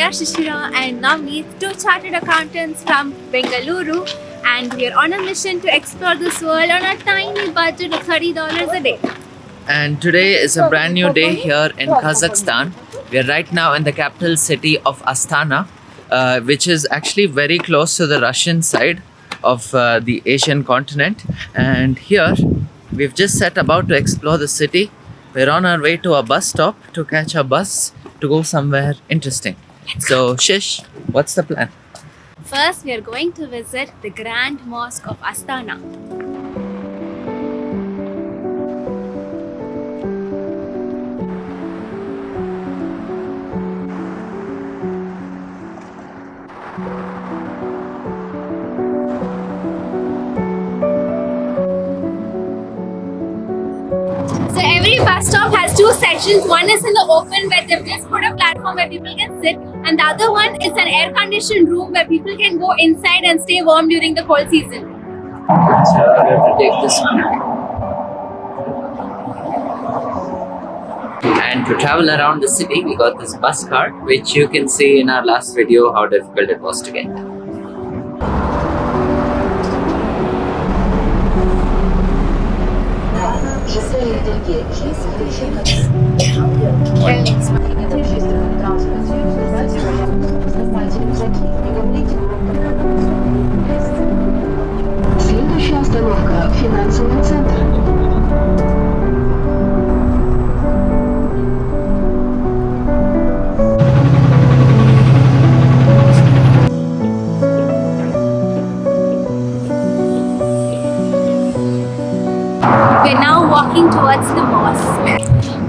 are Shishira and Navneet, two chartered accountants from Bengaluru, and we are on a mission to explore this world on a tiny budget of $30 a day. And today is a brand new day here in Kazakhstan. We are right now in the capital city of Astana, which is actually very close to the Russian side of the Asian continent. And here we've just set about to explore the city. We're on our way to a bus stop to catch a bus to go somewhere interesting. So Shish, what's the plan? First, we are going to visit the Grand Mosque of Astana. So every bus stop has two sections. One is in the open where they've just put a platform where people can sit, and the other one is an air-conditioned room where people can go inside and stay warm during the cold season. So we have to take this one. And to travel around the city, we got this bus card, which you can see in our last video how difficult it was to get. Следующая остановка – финансовый центр. We're now walking towards the mosque.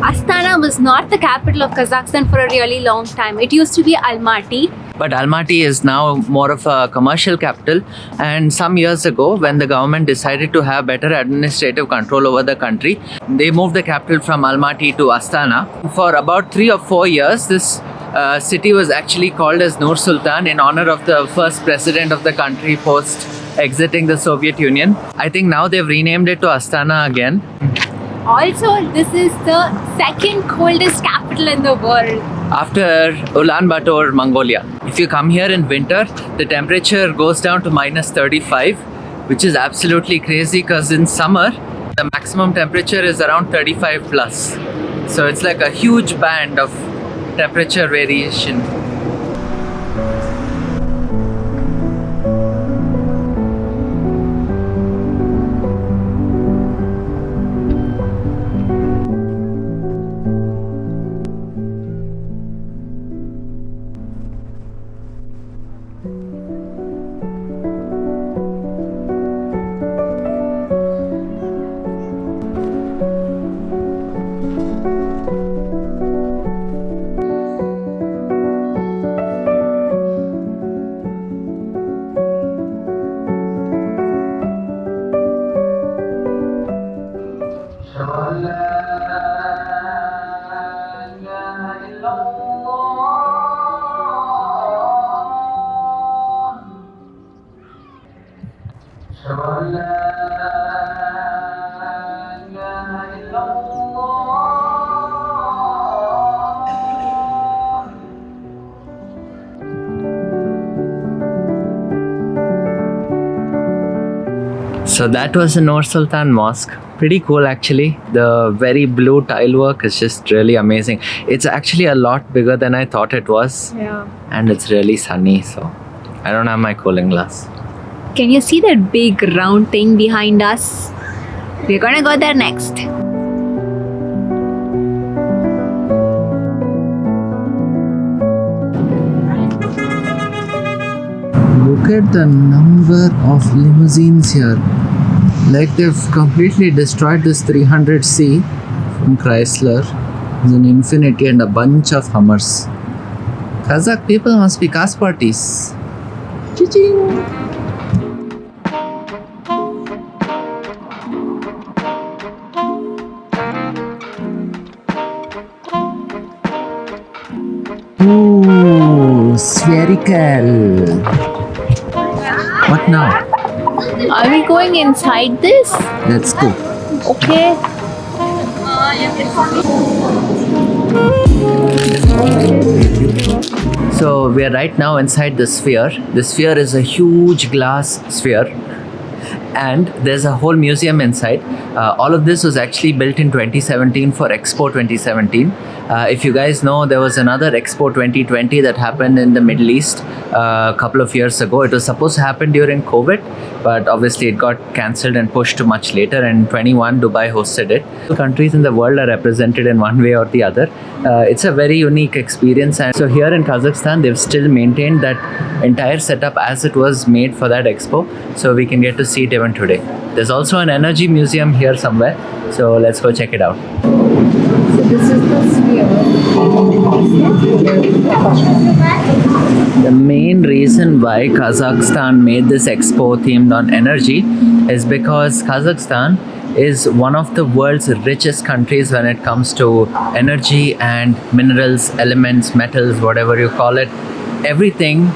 Astana was not the capital of Kazakhstan for a really long time. It used to be Almaty. But Almaty is now more of a commercial capital, and some years ago when the government decided to have better administrative control over the country, they moved the capital from Almaty to Astana. For about 3 or 4 years, this city was actually called as Nur Sultan in honor of the first president of the country post exiting the Soviet Union. I think now they've renamed it to Astana again. Also, this is the second coldest capital in the world. After Ulaanbaatar, Mongolia. If you come here in winter, the temperature goes down to -35, which is absolutely crazy because in summer, the maximum temperature is around 35 plus. So it's like a huge band of temperature variation. So that was the Nur Sultan Mosque. Pretty cool actually. The very blue tile work is just really amazing. It's actually a lot bigger than I thought it was. Yeah. And it's really sunny, so I don't have my cooling glass. Can you see that big round thing behind us? We're gonna go there next. Look at the number of limousines here. Like they've completely destroyed this 300C from Chrysler. There's an Infiniti and a bunch of Hummers. Kazakh people must be cast parties. Ching. Ooh, spherical. What now? Are we going inside this? Let's go. Okay. So we are right now inside the sphere. The sphere is a huge glass sphere, and there's a whole museum inside. All of this was actually built in 2017 for Expo 2017. If you guys know, there was another Expo 2020 that happened in the Middle East a couple of years ago. It was supposed to happen during COVID, but obviously it got cancelled and pushed to much later. And 21 Dubai hosted it. Countries in the world are represented in one way or the other. It's a very unique experience. And so here in Kazakhstan, they've still maintained that entire setup as it was made for that expo. So we can get to see it even today. There's also an energy museum here somewhere. So let's go check it out. So this is the sphere. The main reason why Kazakhstan made this expo themed on energy is because Kazakhstan is one of the world's richest countries when it comes to energy and minerals, elements, metals, whatever you call it. Everything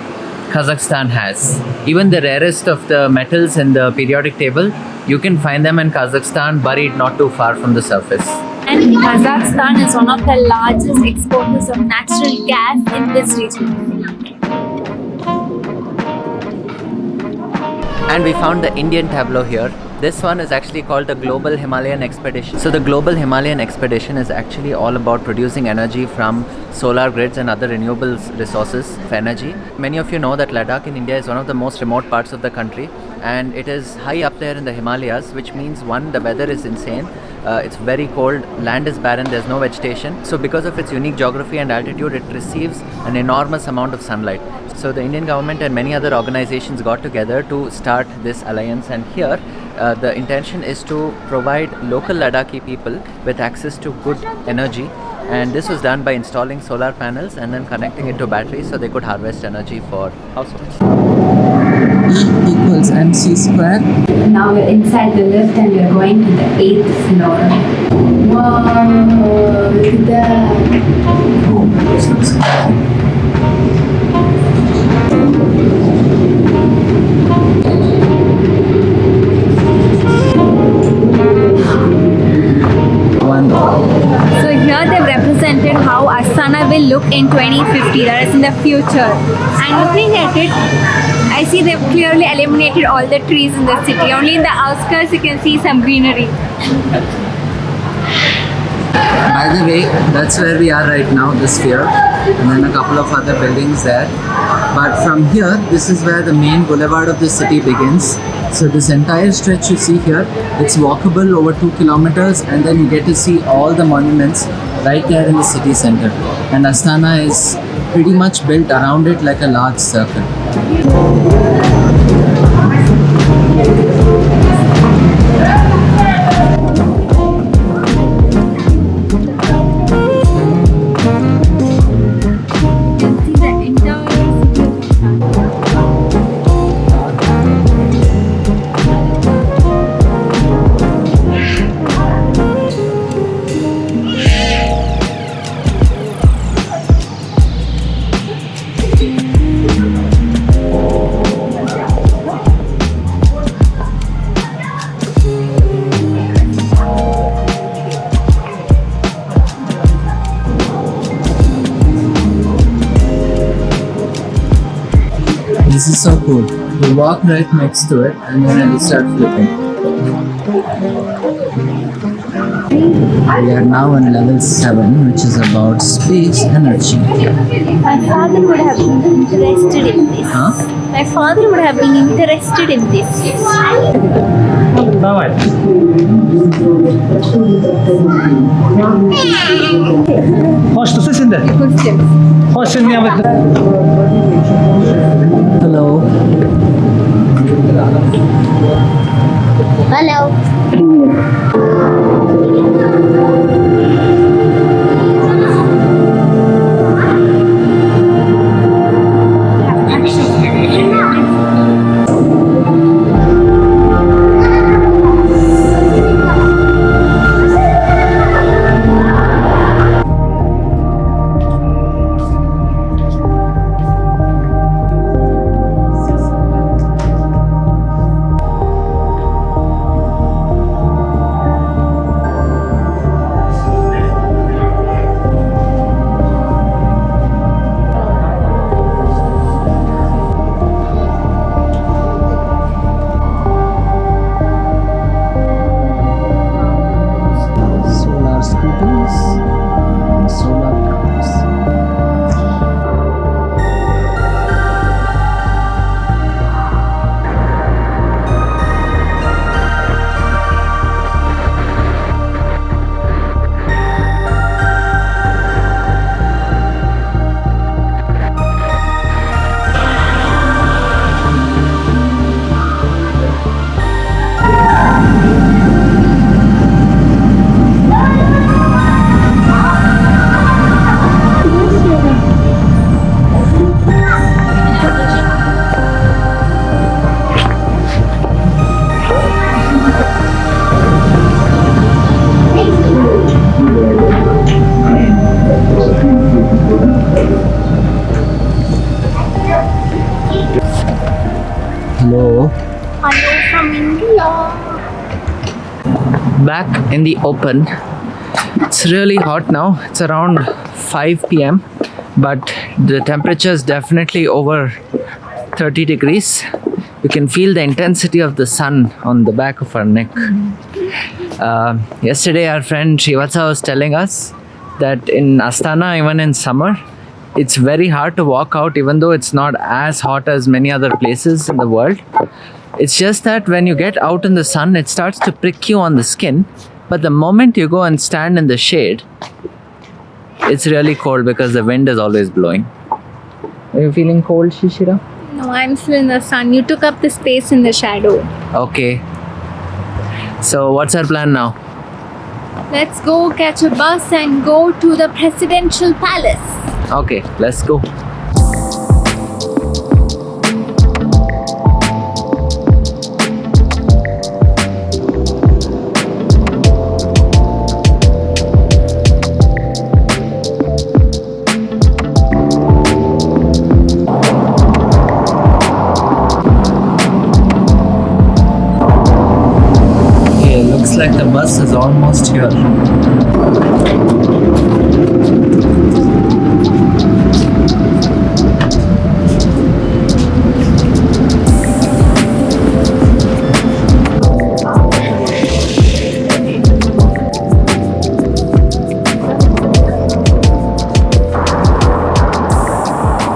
Kazakhstan has. Even the rarest of the metals in the periodic table, you can find them in Kazakhstan, buried not too far from the surface. And Kazakhstan is one of the largest exporters of natural gas in this region. And we found the Indian tableau here. This one is actually called the Global Himalayan Expedition. So the Global Himalayan Expedition is actually all about producing energy from solar grids and other renewable resources for energy. Many of you know that Ladakh in India is one of the most remote parts of the country, and it is high up there in the Himalayas, which means one, the weather is insane. It's very cold, land is barren, there's no vegetation. So because of its unique geography and altitude, it receives an enormous amount of sunlight. So the Indian government and many other organizations got together to start this alliance, and here the intention is to provide local Ladakhi people with access to good energy, and this was done by installing solar panels and then connecting it to batteries so they could harvest energy for households. E equals mc square. Now we're inside the lift and we're going to the 8th floor. Wow, look at that. Oh, this looks crazy. So here they've represented how Astana will look in 2050, that is in the future. And looking at it, I see they've clearly eliminated all the trees in the city. Only in the outskirts you can see some greenery. By the way, that's where we are right now, the sphere, and then a couple of other buildings there. But from here, this is where the main boulevard of the city begins. So this entire stretch you see here, it's walkable over 2 kilometers, and then you get to see all the monuments right there in the city center. And Astana is pretty much built around it like a large circle. This is so cool. You walk right next to it and then it'll start flipping. We are now on level 7, which is about space energy. My father would have been interested in this. Huh? My father would have been interested in this. Давай. Hoş tutsana sen de. Hoş sen niye bakın? Hello. Hello. back in the open. It's really hot now. It's around 5 p.m. but the temperature is definitely over 30 degrees. You can feel the intensity of the sun on the back of our neck. Yesterday our friend Srivatsa was telling us that in Astana, even in summer, it's very hard to walk out, even though it's not as hot as many other places in the world. It's just that when you get out in the sun, it starts to prick you on the skin. But the moment you go and stand in the shade, it's really cold because the wind is always blowing. Are you feeling cold, Shishira? No, I'm still in the sun. You took up the space in the shadow. Okay. So what's our plan now? Let's go catch a bus and go to the Presidential Palace. Okay, let's go. Okay, looks like the bus is almost here.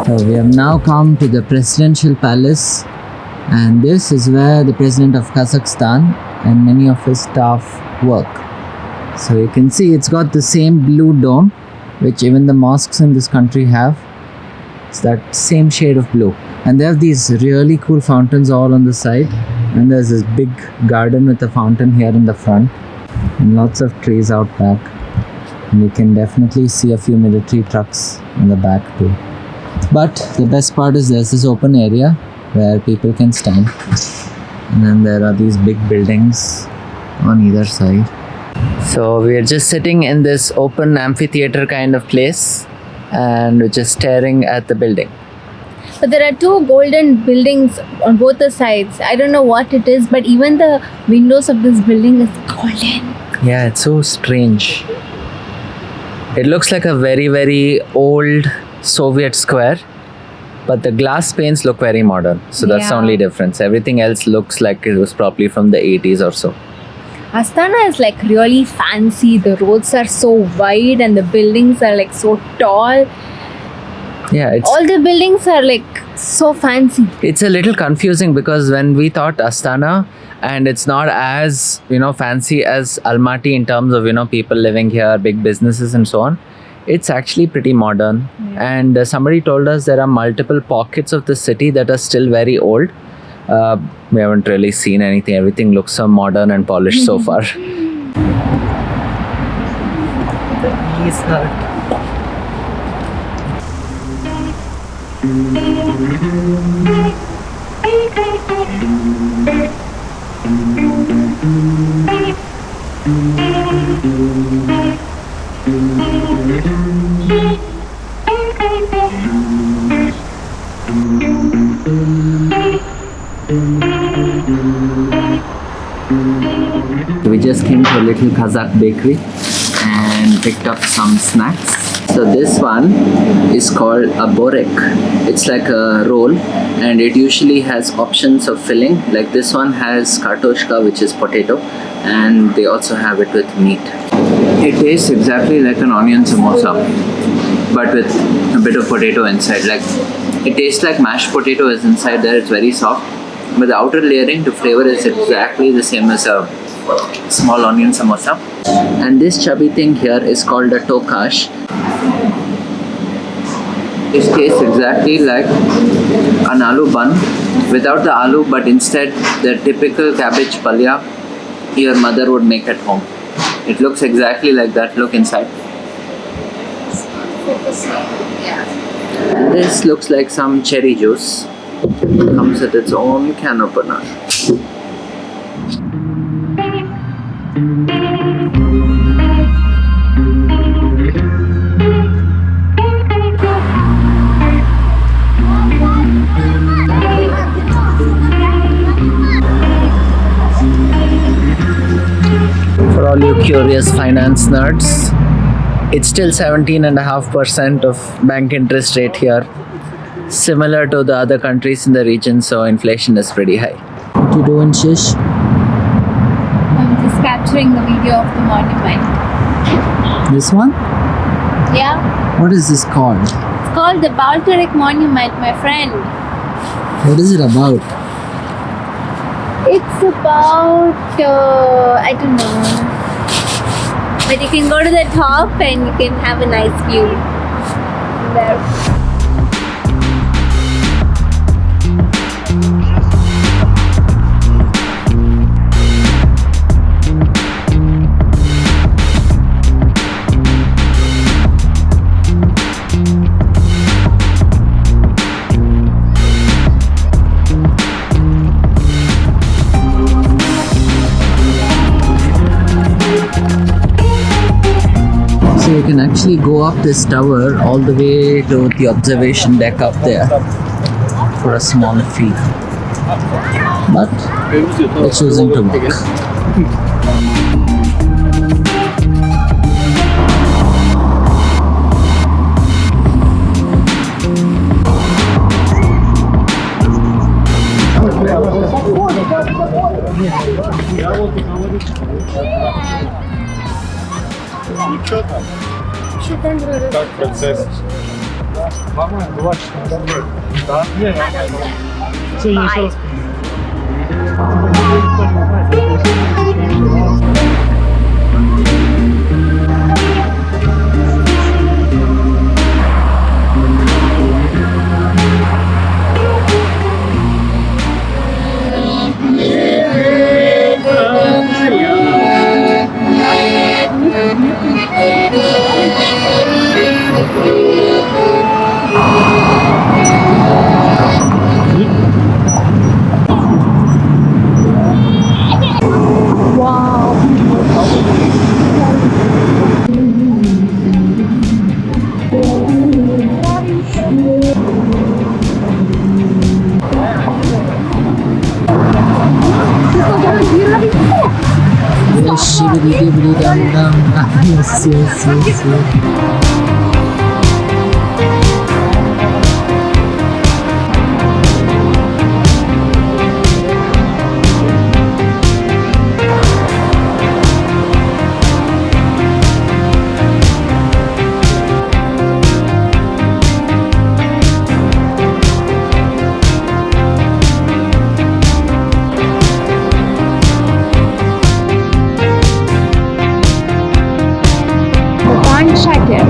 So we have now come to the Presidential Palace, and this is where the President of Kazakhstan and many of his staff work. So you can see it's got the same blue dome which even the mosques in this country have. It's that same shade of blue, and they have these really cool fountains all on the side, and there's this big garden with a fountain here in the front and lots of trees out back, and you can definitely see a few military trucks in the back too. But the best part is there's this open area where people can stand, and then there are these big buildings on either side. So we are just sitting in this open amphitheater kind of place, and we're just staring at the building. But there are two golden buildings on both the sides. I don't know what it is, but even the windows of this building is golden. Yeah, it's so strange. It looks like a very, very old Soviet square, but the glass panes look very modern. So that's the Yeah. only difference. Everything else looks like it was probably from the 80s or so. Astana is like really fancy. The roads are so wide and the buildings are like so tall. Yeah, All the buildings are like so fancy. it's a little confusing because when we thought Astana, and it's not as fancy as Almaty in terms of people living here, big businesses and so on. It's actually pretty modern. And somebody told us there are multiple pockets of the city that are still very old. We haven't really seen anything. Everything looks so modern and polished so far. He's hurt. We just came to a little Kazakh bakery and picked up some snacks. So this one is called a borek. It's like a roll, and it usually has options of filling. Like this one has kartoshka, which is potato, and they also have it with meat. It tastes exactly like an onion samosa, but with a bit of potato inside. Like it tastes like mashed potato is inside there. It's very soft, but the outer layering, the flavor is exactly the same as a small onion samosa. And this chubby thing here is called a tokash. It tastes exactly like an aloo bun without the aloo, but instead the typical cabbage palya your mother would make at home. It looks exactly like that. Look inside. And this looks like some cherry juice. It comes with its own can opener. For curious finance nerds. It's still 17.5% of bank interest rate here, similar to the other countries in the region, so inflation is pretty high. What you doing, Shish? I'm just capturing the video of the monument. This one? Yeah, What is this called? it's called the Baiterek Monument, my friend. What is it about? It's about, I don't know. But you can go to the top and you can have a nice view there. So you can actually go up this tower all the way to the observation deck up there for a small fee. But we're choosing to walk. Как процесс? Yes, yes, yes, yes. Khan Shatyr.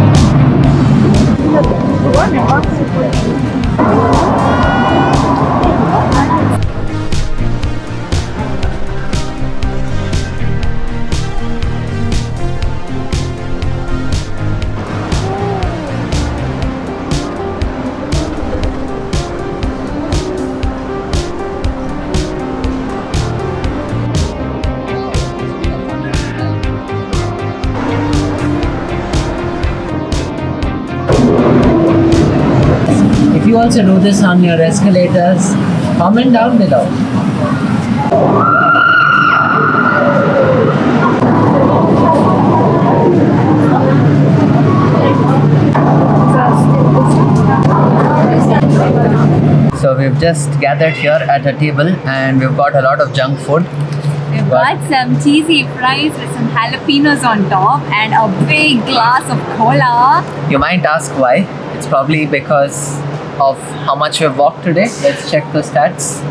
If you also do this on your escalators, comment down below. So we've just gathered here at a table and we've got a lot of junk food. We've got some cheesy fries with some jalapenos on top and a big glass of cola. You might ask why. It's probably because of how much we've walked today. Let's check the stats.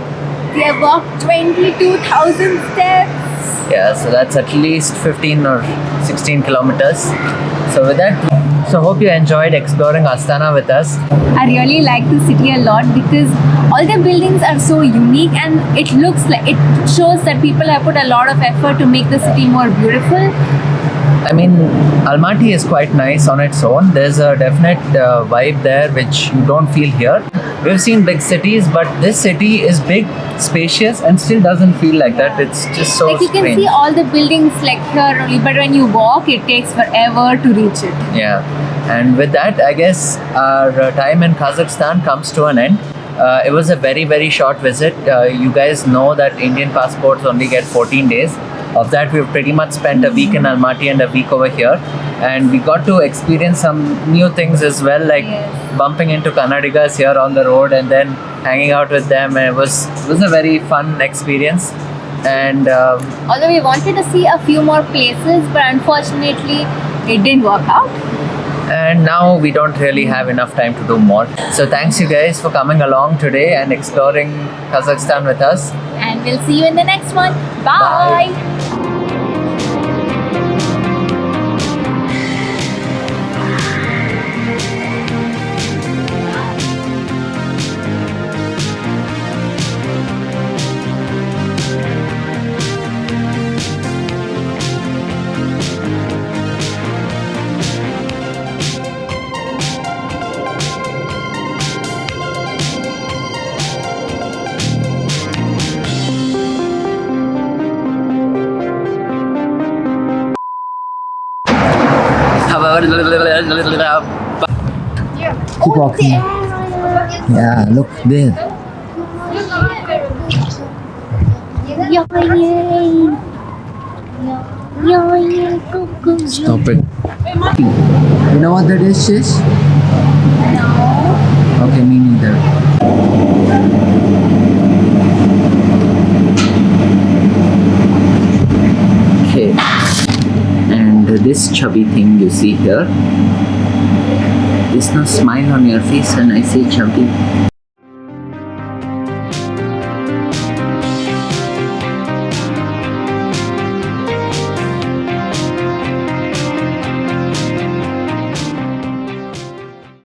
We have walked 22,000 steps. Yeah, so that's at least 15 or 16 kilometers. So with that, so hope you enjoyed exploring Astana with us. I really like the city a lot because all the buildings are so unique and it looks like it shows that people have put a lot of effort to make the city more beautiful. I mean, Almaty is quite nice on its own. There's a definite vibe there which you don't feel here. We've seen big cities, but this city is big, spacious, and still doesn't feel like that. It's just so Like you can strange. see all the buildings like here only, but when you walk, it takes forever to reach it. Yeah, and with that, I guess our time in Kazakhstan comes to an end. It was a very, very short visit. You guys know that Indian passports only get 14 days. Of that, we've pretty much spent a week in Almaty and a week over here, and we got to experience some new things as well, like bumping into Kannadigas here on the road and then hanging out with them. And it was a very fun experience. And Although we wanted to see a few more places, but unfortunately, it didn't work out. and now we don't really have enough time to do more. So thanks you guys for coming along today and exploring Kazakhstan with us. And we'll see you in the next one. Bye. Keep walking. Yeah, look there. Stop it. You know what the dish is? No. Okay, me neither. Okay. And this chubby thing you see here, there's no smile on your face when I say chubby.